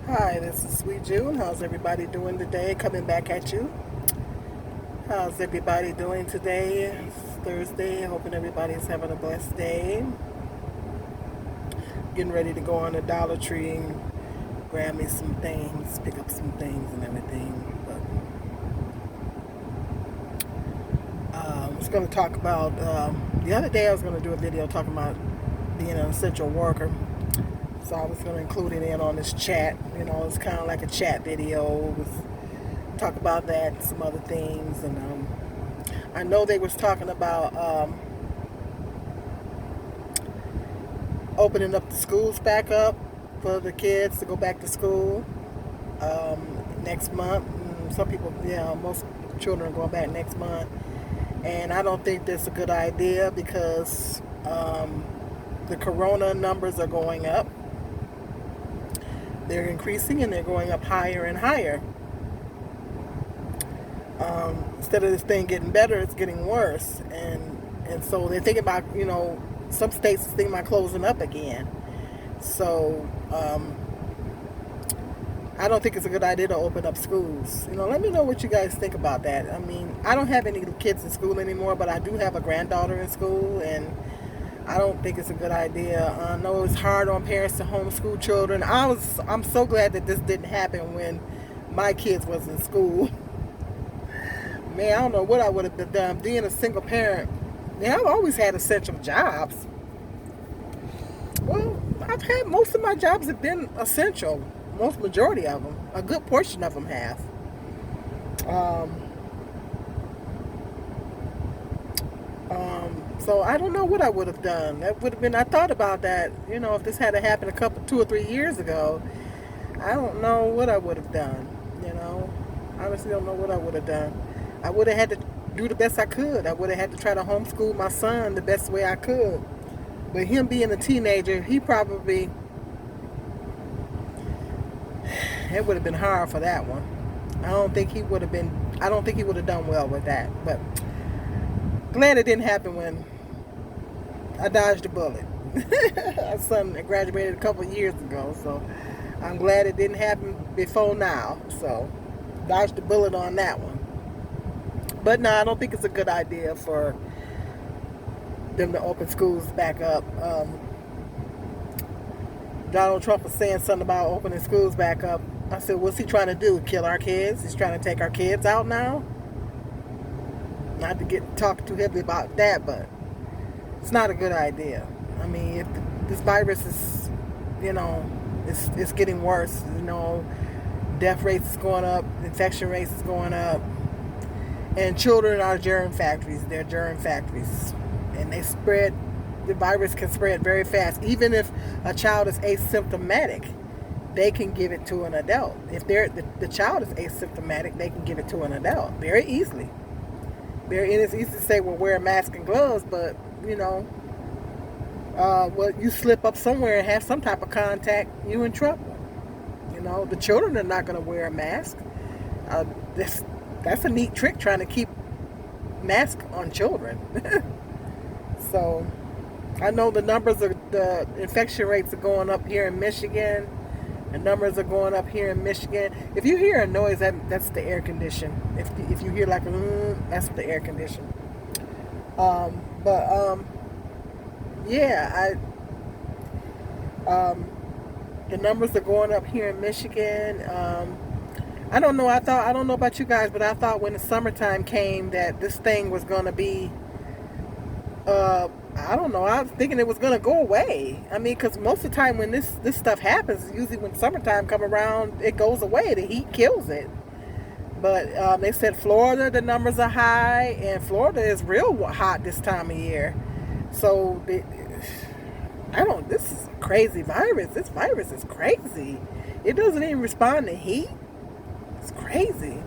Hi, this is Sweet June. How's everybody doing today? Coming back at you. How's everybody doing today? It's Thursday. Hoping everybody's having a blessed day. Getting ready to go on the Dollar Tree and grab me some things, pick up some things and everything. But I was going to talk about, the other day I was going to do a video talking about being an essential worker. So I was going to include it in on this chat. It's kind of like a chat video. It was talk about that and some other things. And I know they was talking about opening up the schools back up for the kids to go back to school next month. Some people, most children are going back next month. And I don't think that's a good idea because the corona numbers are going up. They're increasing and they're going up higher and higher. Instead of this thing getting better, it's getting worse. And so they're thinking about, some states are thinking about closing up again. So I don't think it's a good idea to open up schools. Let me know what you guys think about that. I mean, I don't have any kids in school anymore, but I do have a granddaughter in school, and I don't think it's a good idea. I know it's hard on parents to homeschool children. I'm so glad that this didn't happen when my kids was in school. Man, I don't know what I would have done being a single parent. Yeah, I've always had essential jobs. Well, I've had most of my jobs have been essential. Most majority of them, a good portion of them have. Um, so I don't know what I would have done. That would have been. I thought about that. If this had happened 2 or 3 years ago, I don't know what I would have done. Honestly, don't know what I would have done. I would have had to do the best I could. I would have had to try to homeschool my son the best way I could. But him being a teenager, it would have been hard for that one. I don't think he would have done well with that. But glad it didn't happen when I dodged a bullet. My son graduated a couple of years ago, so I'm glad it didn't happen before now. So dodged the bullet on that one. But no, I don't think it's a good idea for them to open schools back up. Donald Trump was saying something about opening schools back up. I said, what's he trying to do? Kill our kids? He's trying to take our kids out now? Not to get talked too heavily about that, but it's not a good idea. I mean, if this virus is, it's getting worse. Death rates is going up, infection rates is going up, and children are germ factories. They're germ factories, and the virus can spread very fast. Even if a child is asymptomatic, they can give it to an adult. If the child is asymptomatic, they can give it to an adult very easily. And it's easy to say, well, wear a mask and gloves, but you slip up somewhere and have some type of contact, you in trouble. The children are not going to wear a mask. That's a neat trick, trying to keep mask on children. So I know the infection rates are going up here in Michigan. The numbers are going up here in Michigan. If you hear a noise, that's the air condition. If you hear like that's the air condition. Yeah, the numbers are going up here in Michigan. I don't know. I don't know about you guys, but I thought when the summertime came that this thing was going to be. I don't know. I was thinking it was going to go away. I mean, because most of the time when this stuff happens, usually when summertime come around, it goes away. The heat kills it. But they said Florida, the numbers are high, and Florida is real hot this time of year. So this is a crazy virus. This virus is crazy. It doesn't even respond to heat. It's crazy.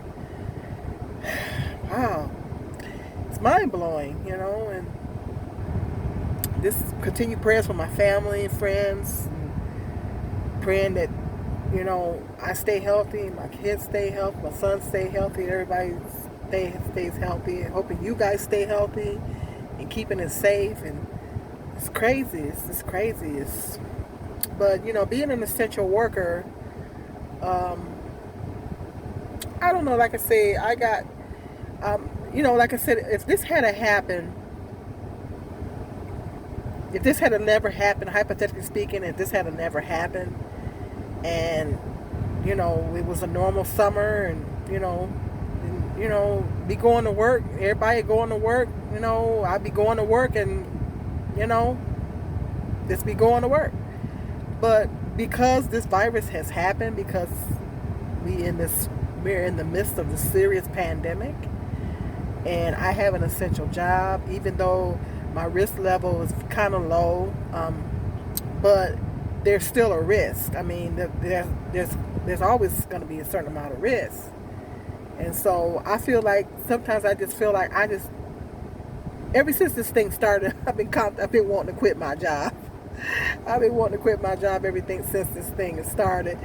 Wow. It's mind blowing, and this continue prayers for my family and friends, and praying that I stay healthy, my kids stay healthy, my son stay healthy, everybody stays healthy, and hoping you guys stay healthy and keeping it safe. And it's crazy. It's crazy. But being an essential worker, Um, I don't know. Like I said, I got, like I said, if this had happened, if this had never happened, hypothetically speaking, if this had never happened, and it was a normal summer, be going to work, everybody going to work, I'd be going to work, and just be going to work. But because this virus has happened, because we're in the midst of the serious pandemic, and I have an essential job, even though my risk level is kind of low, but there's still a risk. I mean, there's always going to be a certain amount of risk, and so I feel like sometimes I just feel like ever since this thing started, I've been wanting to quit my job. I've been wanting to quit my job everything since this thing has started.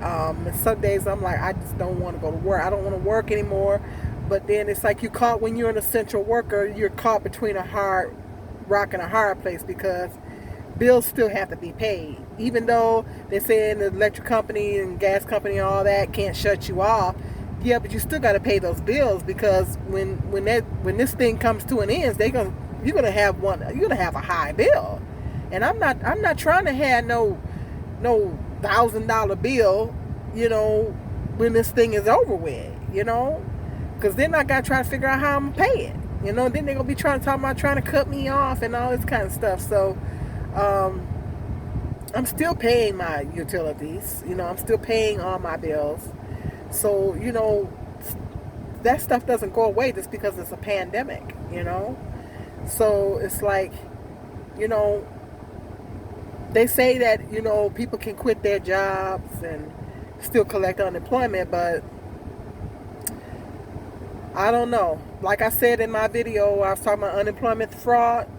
And some days I'm like, I just don't want to go to work. I don't want to work anymore. But then it's like when you're an essential worker, you're caught between a hard rock and a hard place, because bills still have to be paid. Even though they're saying the electric company and gas company and all that can't shut you off, yeah, but you still got to pay those bills, because when this thing comes to an end, you're gonna have a high bill. And I'm not trying to have no $1,000 bill, when this thing is over with, because then I got to try to figure out how I'm gonna pay it, then they're gonna be trying to cut me off and all this kind of stuff. So I'm still paying my utilities, I'm still paying all my bills. So that stuff doesn't go away just because it's a pandemic, so it's like, they say that, people can quit their jobs and still collect unemployment, but I don't know. Like I said in my video, I was talking about unemployment fraud.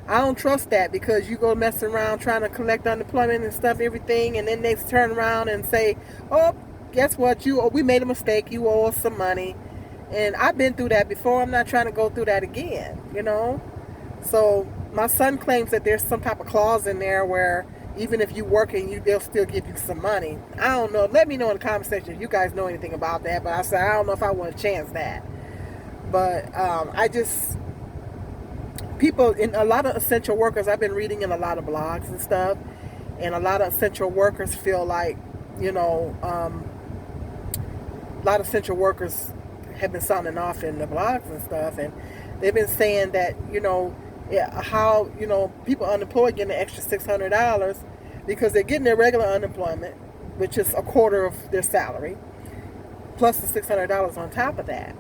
I don't trust that, because you go messing around trying to collect unemployment and stuff, everything, and then they turn around and say, oh, guess what? We made a mistake. You owe us some money. And I've been through that before. I'm not trying to go through that again, So my son claims that there's some type of clause in there where even if you work and they'll still give you some money. I don't know. Let me know in the comment section if you guys know anything about that. But I said, I don't know if I want to chance that. But people in a lot of essential workers, I've been reading in a lot of blogs and stuff, and a lot of essential workers feel like, a lot of essential workers have been signing off in the blogs and stuff, and they've been saying that, how people unemployed getting an extra $600 because they're getting their regular unemployment, which is a quarter of their salary, plus the $600 on top of that.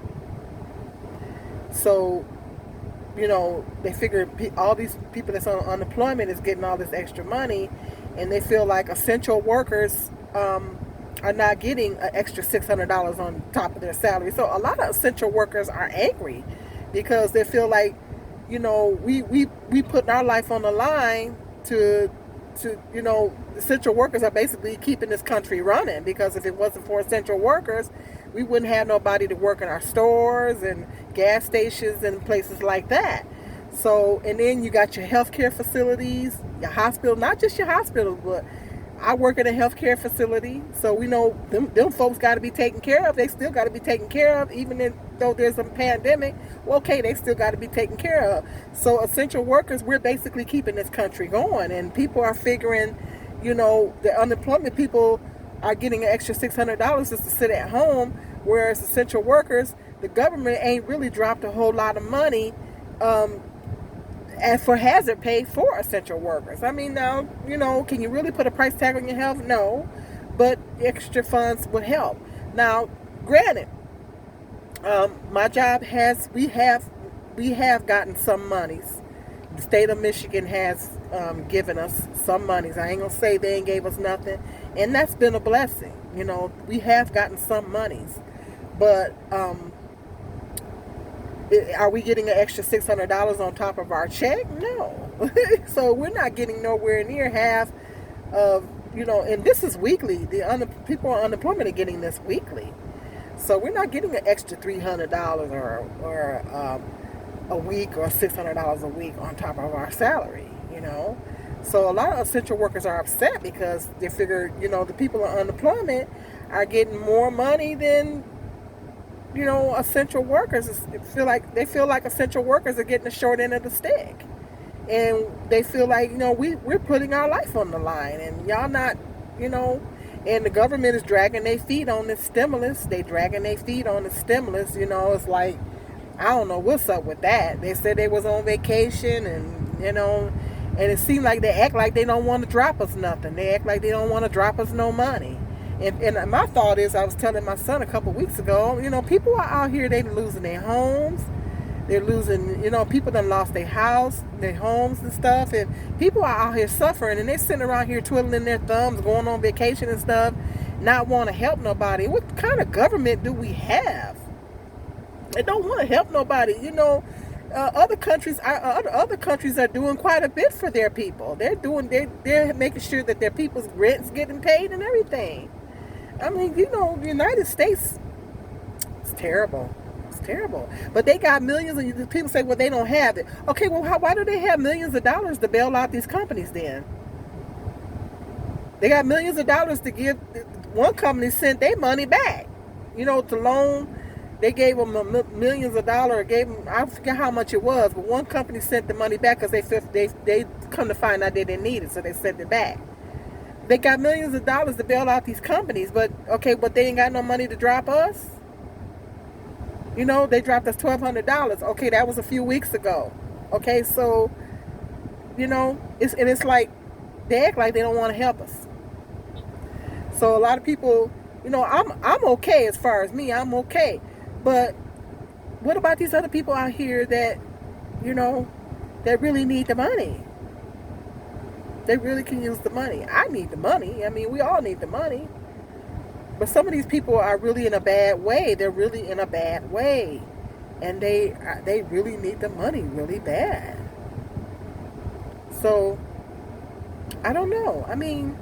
So they figure all these people that's on unemployment is getting all this extra money, and they feel like essential workers are not getting an extra $600 on top of their salary. So a lot of essential workers are angry because they feel like, we putting our life on the line to essential workers are basically keeping this country running, because if it wasn't for essential workers, we wouldn't have nobody to work in our stores and gas stations and places like that. So, and then you got your healthcare facilities, your hospital, not just your hospitals, but I work in a healthcare facility, so we know them folks got to be taken care of. They still got to be taken care of, even though there's a pandemic. Well, okay, they still got to be taken care of. So essential workers, we're basically keeping this country going, and people are figuring, the unemployment people are getting an extra $600 just to sit at home, whereas essential workers, the government ain't really dropped a whole lot of money as for hazard pay for essential workers. I mean, now, can you really put a price tag on your health? No, but extra funds would help. Now, granted, my job we have gotten some monies. The state of Michigan has given us some monies. I ain't gonna say they ain't gave us nothing, and that's been a blessing. We have gotten some monies, but are we getting an extra $600 on top of our check? No. So we're not getting nowhere near half of, and this is weekly. People on unemployment are getting this weekly. So we're not getting an extra $300 or a week or $600 a week on top of our salary, So a lot of essential workers are upset because they figure, the people on unemployment are getting more money than, essential workers. They feel like essential workers are getting the short end of the stick. And they feel like, we're putting our life on the line and y'all not, and the government is dragging their feet on this stimulus. They dragging their feet on the stimulus. It's like, I don't know what's up with that. They said they was on vacation and, and it seemed like they act like they don't want to drop us nothing. They act like they don't want to drop us no money. And my thought is, I was telling my son a couple weeks ago, people are out here, they losing their homes. They're losing, people done lost their house, their homes and stuff. And people are out here suffering. And they're sitting around here twiddling their thumbs, going on vacation and stuff, not want to help nobody. What kind of government do we have? They don't want to help nobody. Other countries are doing quite a bit for their people. They're making sure that their people's rent's getting paid and everything. I mean, the United States, it's terrible. It's terrible. But they got millions, and people say, well, they don't have it. Okay, well, why do they have millions of dollars to bail out these companies then? They got millions of dollars to give. One company sent their money back, to loan. They gave them millions of dollars. I forget how much it was, but one company sent the money back because they come to find out they didn't need it, so they sent it back. They got millions of dollars to bail out these companies, but they ain't got no money to drop us. They dropped us $1,200. Okay, that was a few weeks ago. Okay, so it's like they act like they don't want to help us. So a lot of people, I'm okay as far as me. I'm okay. But what about these other people out here that, that really need the money? They really can use the money. I need the money. I mean, we all need the money. But some of these people are really in a bad way. They're really in a bad way. And they really need the money really bad. So, I don't know. I mean,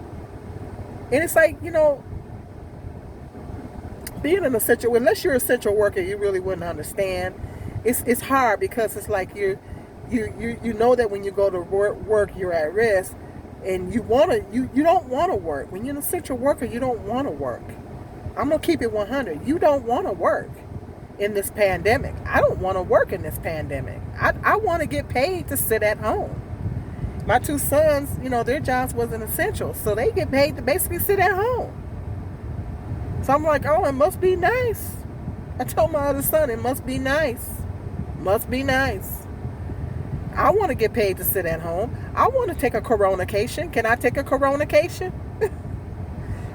and it's like, being an essential, unless you're an essential worker, you really wouldn't understand. It's hard because it's like you know that when you go to work, you're at risk, and you don't want to work. When you're an essential worker, you don't want to work. I'm gonna keep it 100. You don't want to work in this pandemic. I don't want to work in this pandemic. I want to get paid to sit at home. My two sons, their jobs wasn't essential, so they get paid to basically sit at home. So I'm like, oh, it must be nice. I told my other son, it must be nice. Must be nice. I want to get paid to sit at home. I want to take a coronation. Can I take a coronation?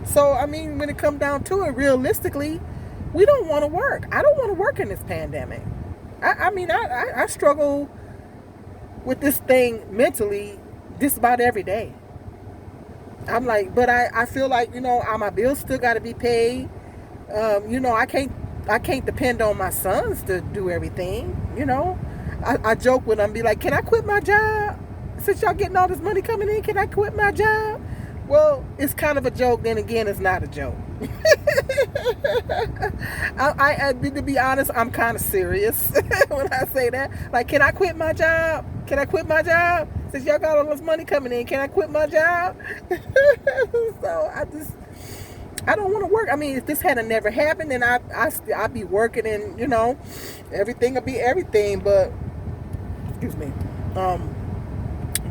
So, I mean, when it comes down to it, realistically, we don't want to work. I don't want to work in this pandemic. I struggle with this thing mentally just about every day. I'm like, but I feel like, my bills still got to be paid. I can't depend on my sons to do everything. I joke with them, be like, can I quit my job? Since y'all getting all this money coming in, can I quit my job? Well, it's kind of a joke. Then again, it's not a joke. To be honest, I'm kind of serious when I say that. Like, can I quit my job? Can I quit my job? Since y'all got all this money coming in, can I quit my job? So I don't want to work. I mean, if this had never happened, then I'd be working and, everything would be everything. But, excuse me.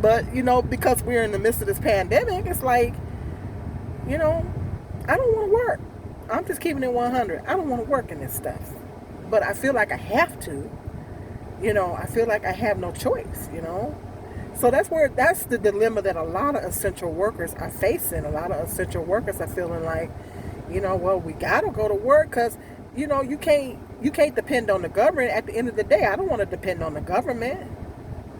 But, because we're in the midst of this pandemic, it's like, I don't want to work. I'm just keeping it 100. I don't want to work in this stuff. But I feel like I have to. I feel like I have no choice, So that's the dilemma that a lot of essential workers are facing. A lot of essential workers are feeling like, well, we got to go to work because, you can't depend on the government. At the end of the day, I don't want to depend on the government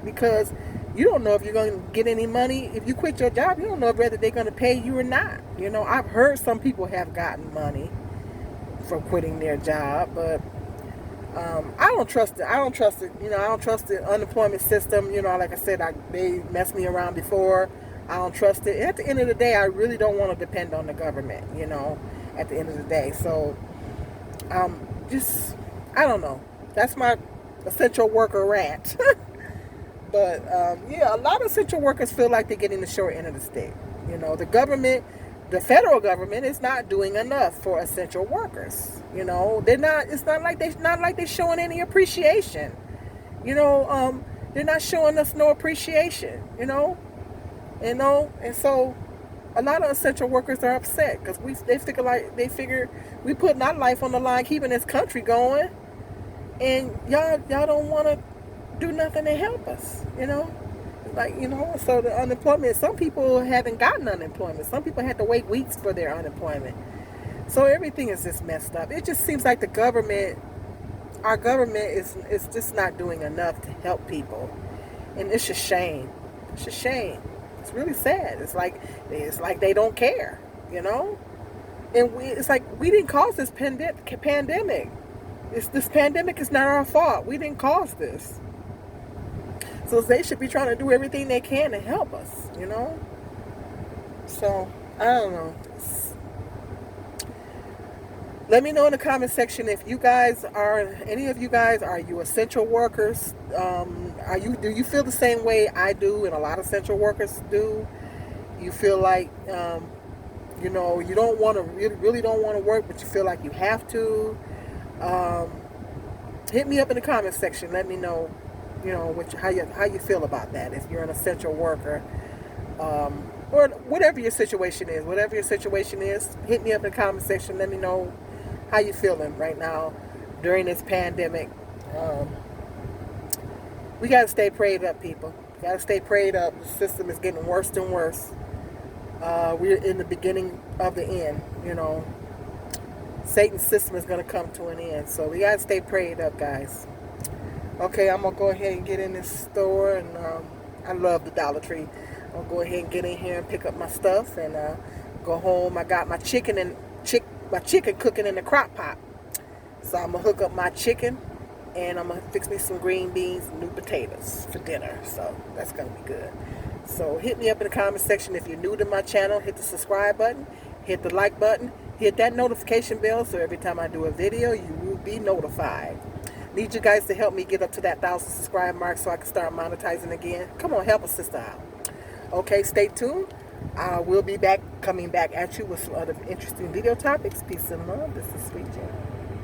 because you don't know if you're going to get any money. If you quit your job, you don't know whether they're going to pay you or not. I've heard some people have gotten money from quitting their job, but I don't trust it. I don't trust it. I don't trust the unemployment system. Like I said, they messed me around before. I don't trust it. And at the end of the day, I really don't want to depend on the government, at the end of the day. So, I don't know. That's my essential worker rant. But yeah, a lot of essential workers feel like they're getting the short end of the stick. You know, the government, the federal government, is not doing enough for essential workers. You know, they're not. It's not like they're showing any appreciation. You know, they're not showing us no appreciation. And so a lot of essential workers are upset because they figure we putting our life on the line, keeping this country going, and y'all don't want to do nothing to help us. So the unemployment. Some people haven't gotten unemployment. Some people had to wait weeks for their unemployment. So everything is just messed up. It just seems like our government is just not doing enough to help people, and it's a shame. It's a shame. It's really sad. It's like they don't care, And it's like we didn't cause this pandemic. This pandemic is not our fault. We didn't cause this. So they should be trying to do everything they can to help us, So I don't know. Let me know in the comment section if any of you guys are you essential workers? Do you feel the same way I do and a lot of essential workers do? You feel like you don't want to really don't want to work, but you feel like you have to. Hit me up in the comment section. Let me know, how you feel about that. If you're an essential worker, or whatever your situation is, hit me up in the comment section. Let me know how you feeling right now during this pandemic. We gotta stay prayed up, people. We gotta stay prayed up. The system is getting worse and worse. We're in the beginning of the end. Satan's system is gonna come to an end. So we gotta stay prayed up, guys. Okay, I'm gonna go ahead and get in this store, and I love the Dollar Tree. I'll go ahead and get in here and pick up my stuff and go home. I got my chicken cooking in the crock pot. So I'm going to hook up my chicken, and I'm going to fix me some green beans and new potatoes for dinner. So that's going to be good. So hit me up in the comment section if you're new to my channel. Hit the subscribe button. Hit the like button. Hit that notification bell so every time I do a video, you will be notified. Need you guys to help me get up to that 1,000 subscribe mark so I can start monetizing again. Come on, help a sister out. Okay, stay tuned. I will be coming back at you with some other interesting video topics. Peace and love. This is Sweet Jane.